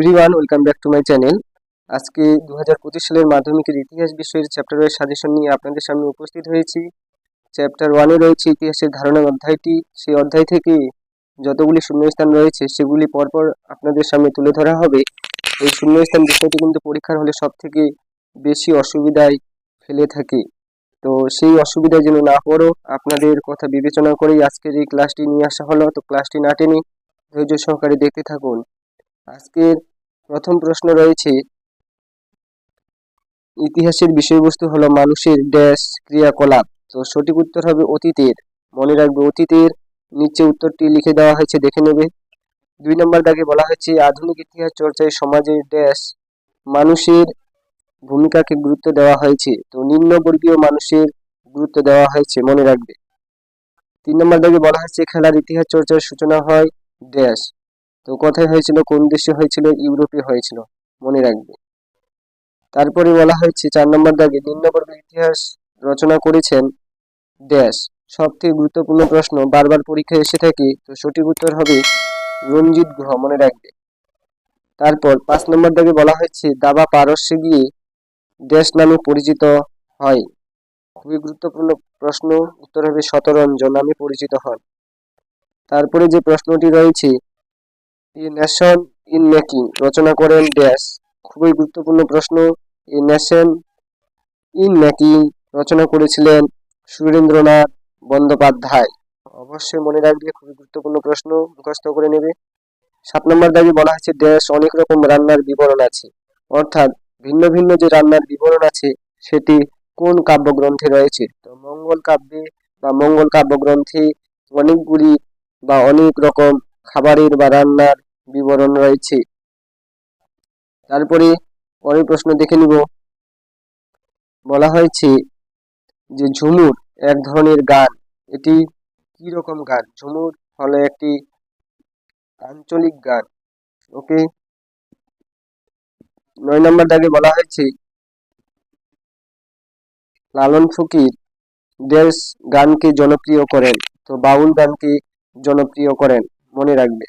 Everyone, welcome back to my channel. আজকে 2025 সালের মাধ্যমিকের ইতিহাস বিষয়ের চ্যাপ্টারের সাজেশন নিয়ে আপনাদের সামনে উপস্থিত হয়েছি। চ্যাপ্টার 1-এ রয়েছে ইতিহাসের ধারণা অধ্যায়টি। সেই অধ্যায় থেকে যতগুলি শূন্যস্থান রয়েছে সেগুলি পরপর আপনাদের সামনে তুলে ধরা হবে। এই শূন্যস্থান বিষয়টি কিন্তু পরীক্ষার হলে সব থেকে বেশি অসুবিধায় ফেলে থাকে, তো সেই অসুবিধায় যেন না পড়ো, আপনাদের কথা বিবেচনা করেই আজকের এই ক্লাসটি নিয়ে আসা হলো। তো ক্লাসটি না টেনে ধৈর্য সহকারে দেখতে থাকুন। আজকের প্রথম প্রশ্ন রয়েছে, ইতিহাসের বিষয়বস্তু হলো মানুষের ড্যাশ ক্রিয়াকলাপ। তো সঠিক উত্তর হবে অতীতের। মনে রাখবে অতীতের। নিচে উত্তরটি লিখে দেওয়া হয়েছে, দেখে নেবে। 2 নম্বর দাগে বলা হয়েছে আধুনিক ইতিহাস চর্চায় সমাজের ড্যাশ মানুষের ভূমিকাকে গুরুত্ব দেওয়া হয়েছে। তো নিম্নবর্গীয় মানুষের গুরুত্ব দেওয়া হয়েছে, মনে রাখবে। 3 নম্বর দাগে বলা হয়েছে খেলার ইতিহাস চর্চার সূচনা হয় ড্যাশ। তো কোথায় হয়েছিল, কোন দেশে হয়েছিল? ইউরোপে হয়েছিল, মনে রাখবে। তারপরে বলা হয়েছে 4 নম্বর দাগে নিম্নবর্গের ইতিহাস রচনা করেছেন ড্যাশ। সব থেকে গুরুত্বপূর্ণ প্রশ্ন, বারবার পরীক্ষায় এসে থাকে। তো সঠিক উত্তর হবে রঞ্জিত গুহ, মনে রাখবে। তারপর 5 নম্বর দাগে বলা হয়েছে দাবা পারস্যে গিয়ে ড্যাশ নামে পরিচিত হয়। খুবই গুরুত্বপূর্ণ প্রশ্ন, উত্তর হবে শতরঞ্জন নামে পরিচিত হন। তারপরে যে প্রশ্নটি রয়েছে, এ নেশন ইন মেকিং রচনা করেন ড্যাশ। খুবই গুরুত্বপূর্ণ প্রশ্ন, এ নেশন ইন মেকিং রচনা করেছিলেন সুরেন্দ্রনাথ বন্দ্যোপাধ্যায়। অবশ্যই মনে রাখবে, খুবই গুরুত্বপূর্ণ প্রশ্ন, মুখস্থ করে নেবে। 7 নম্বর দাগে বলা হয়েছে ড্যাশ অনেক রকম রান্নার বিবরণ আছে। অর্থাৎ ভিন্ন ভিন্ন যে রান্নার বিবরণ আছে সেটি কোন কাব্যগ্রন্থে রয়েছে? তো মঙ্গল কাব্যে বা মঙ্গল কাব্যগ্রন্থে অনেকগুলি বা অনেক রকম খাবারের বা রান্নার বিবরণ রয়েছে। তারপরে পরের প্রশ্ন দেখে নিব। বলা হয়েছে যে ঝুমুর এক ধরনের গান, এটি কি রকম গান? ঝুমুর হলো একটি আঞ্চলিক গান। ওকে। 9 নম্বর দাগে বলা হয়েছে লালন ফকির ড্যাশ গানকে জনপ্রিয় করেন। তো বাউল গানকে জনপ্রিয় করেন, মনে রাখবে।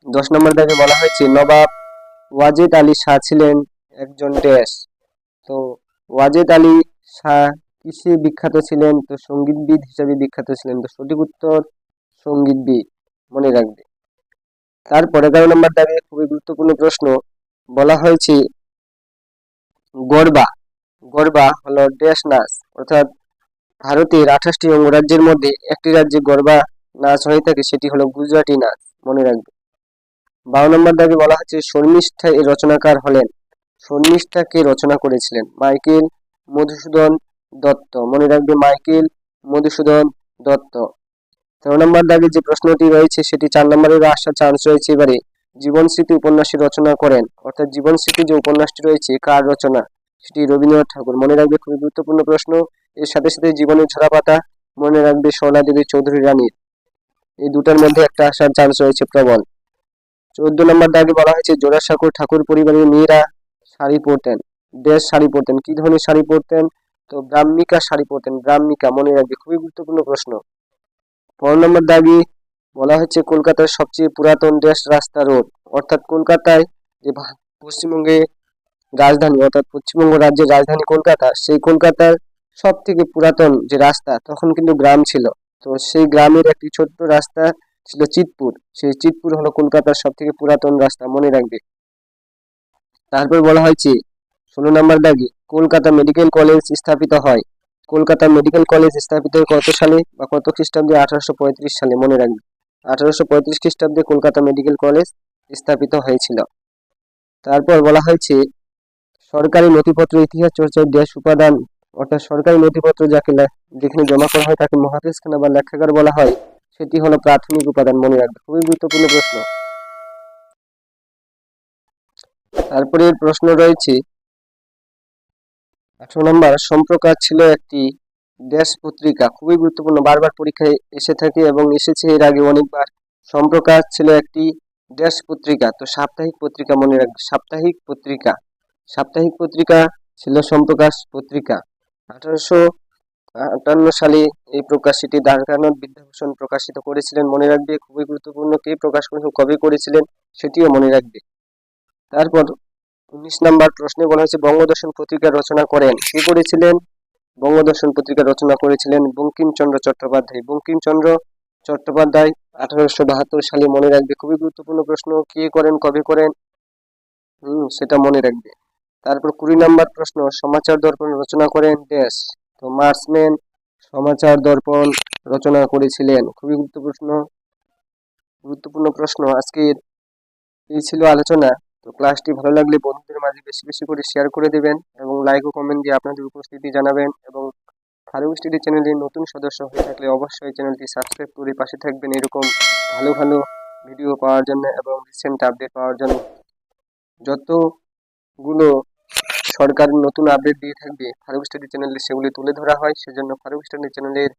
10 নম্বর দাগে বলা হয়েছে নবাব ওয়াজেদ আলী শাহ ছিলেন একজন ড্যাশ। তো ওয়াজেদ আলী শাহ কিসে বিখ্যাত ছিলেন? তো সঙ্গীতবিদ হিসেবে বিখ্যাত ছিলেন। তো সঠিক উত্তর সঙ্গীতবিদ, মনে রাখবে। তারপর 11 নম্বর দাগে খুবই গুরুত্বপূর্ণ প্রশ্ন, বলা হয়েছে গরবা। গরবা হলো ড্যাশ নাচ। অর্থাৎ ভারতের 28টি অঙ্গরাজ্যের মধ্যে একটি রাজ্যে গরবা নাচ হয়ে থাকে, সেটি হলো গুজরাটি নাচ, মনে রাখবে। 12 নম্বর দাগে বলা হচ্ছে শর্মিষ্ঠা এর রচনাকার হলেন। শর্মিষ্ঠা কে রচনা করেছিলেন? মাইকেল মধুসূদন দত্ত, মনে রাখবে, মাইকেল মধুসূদন দত্ত। 13 নম্বর দাগে যে প্রশ্নটি রয়েছে সেটি 4 নম্বরের আসার চান্স রয়েছে। এবারে জীবন স্মৃতি উপন্যাসের রচনা করেন। অর্থাৎ জীবন স্মৃতি যে উপন্যাসটি রয়েছে কার রচনা? সেটি রবীন্দ্রনাথ ঠাকুর, মনে রাখবে, খুবই গুরুত্বপূর্ণ প্রশ্ন। এর সাথে সাথে জীবনের ঝরাপাতা, মনে রাখবে, শোলা দেবী চৌধুরী রানীর। এই দুটার মধ্যে একটা আসার চান্স রয়েছে প্রবল। 14 নম্বর দাগে বলা হয়েছে জোড়াসাঁকোর ঠাকুর পরিবারের মেয়েরা শাড়ি পরতেন। ড্যাশ শাড়ি পরতেন, কি ধরনের শাড়ি পরতেন? তো ব্রাহ্মিকা শাড়ি পরতেন, ব্রাহ্মিকা, মনে রাখবে, খুবই গুরুত্বপূর্ণ প্রশ্ন। 15 নম্বর দাগে বলা হচ্ছে কলকাতার সবচেয়ে পুরাতন ড্যাশ রাস্তা রোড। অর্থাৎ কলকাতায় যে পশ্চিমবঙ্গে রাজধানী, অর্থাৎ পশ্চিমবঙ্গ রাজ্যের রাজধানী কলকাতা, সেই কলকাতার সব থেকে পুরাতন যে রাস্তা, তখন কিন্তু গ্রাম ছিল। তো সেই গ্রামের একটি ছোট্ট রাস্তা ছিল চিতপুর। সেই চিতপুর হলো কলকাতার সব থেকে পুরাতন রাস্তা, মনে রাখবে। তারপর বলা হয়েছে 16 নম্বর দাগে কলকাতা মেডিকেল কলেজ স্থাপিত হয়। কলকাতা মেডিকেল কলেজ স্থাপিত হয় কত সালে বা কত খ্রিস্টাব্দে? 1835 সালে, মনে রাখবে। 1835 খ্রিস্টাব্দে কলকাতা মেডিকেল কলেজ স্থাপিত হয়েছিল। তারপর বলা হয়েছে সরকারি নথিপত্র ইতিহাস চর্চায় ড্যাশ উপাদান। অর্থাৎ সরকারি নথিপত্র যাকে যেখানে জমা করা হয় তাকে মহাদেশখানা বা লেখাগার বলা হয়, সেটি হলো প্রাথমিক উপাদান, মনে রাখবে, খুবই গুরুত্বপূর্ণ প্রশ্ন। তারপরে প্রশ্ন রয়েছে 18 নম্বর, সম্প্রকাশ ছিল একটি ড্যাশ পত্রিকা। খুবই গুরুত্বপূর্ণ, বারবার পরীক্ষায় এসে থাকে এবং এসেছে এর আগে অনেকবার। সম্প্রকাশ ছিল একটি ড্যাশ পত্রিকা। তো সাপ্তাহিক পত্রিকা, মনে রাখবে, সাপ্তাহিক পত্রিকা। সাপ্তাহিক পত্রিকা ছিল সম্প্রকাশ পত্রিকা। সালে এই প্রকাশিত দ্বারকানাথ বিদ্যাভূষণ প্রকাশিত করেছিলেন, মনে রাখবে। খুবই গুরুত্বপূর্ণ, কে প্রকাশ করেছেন, কবে করেছিলেন সেটিও মনে রাখবে। তারপর 19 নম্বর প্রশ্নে বলা হয়েছে বঙ্গদর্শন পত্রিকা রচনা করেন, কে করেছিলেন? বঙ্গদর্শন পত্রিকা রচনা করেছিলেন বঙ্কিমচন্দ্র চট্টোপাধ্যায়। বঙ্কিমচন্দ্র চট্টোপাধ্যায় 1872 সালে, মনে রাখবে। খুবই গুরুত্বপূর্ণ প্রশ্ন, কে করেন, কবে করেন, সেটা মনে রাখবে। তারপর 20 নম্বর প্রশ্ন, সমাচার দর্পণ রচনা করেন ড্যাশ। তো মার্সম্যান সমাচার দর্পণ রচনা করেছিলেন। খুবই গুরুত্বপূর্ণ প্রশ্ন। আজকের এই ছিল আলোচনা। তো ক্লাসটি ভালো লাগলে বন্ধুদের মাঝে বেশি বেশি করে শেয়ার করে দেবেন এবং লাইক ও কমেন্ট দিয়ে আপনাদের উপস্থিতি জানাবেন। এবং ফারুক স্টাডি চ্যানেলের নতুন সদস্য হয়ে থাকলে অবশ্যই চ্যানেলটি সাবস্ক্রাইব করে পাশে থাকবেন এরকম ভালো ভালো ভিডিও পাওয়ার জন্য এবং রিসেন্ট আপডেট পাওয়ার জন্য। যতগুলো সরকার নতুন আপডেট দিয়ে থাকবে ফারুক স্টাডি চ্যানেলে সেগুলি তুলে ধরা হয়, সেজন্য ফারুক স্টাডি চ্যানেলের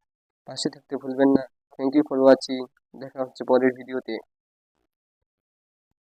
পাশে থাকতে ভুলবেন না। Thank you for watching. দেখা হচ্ছে পরের ভিডিওতে।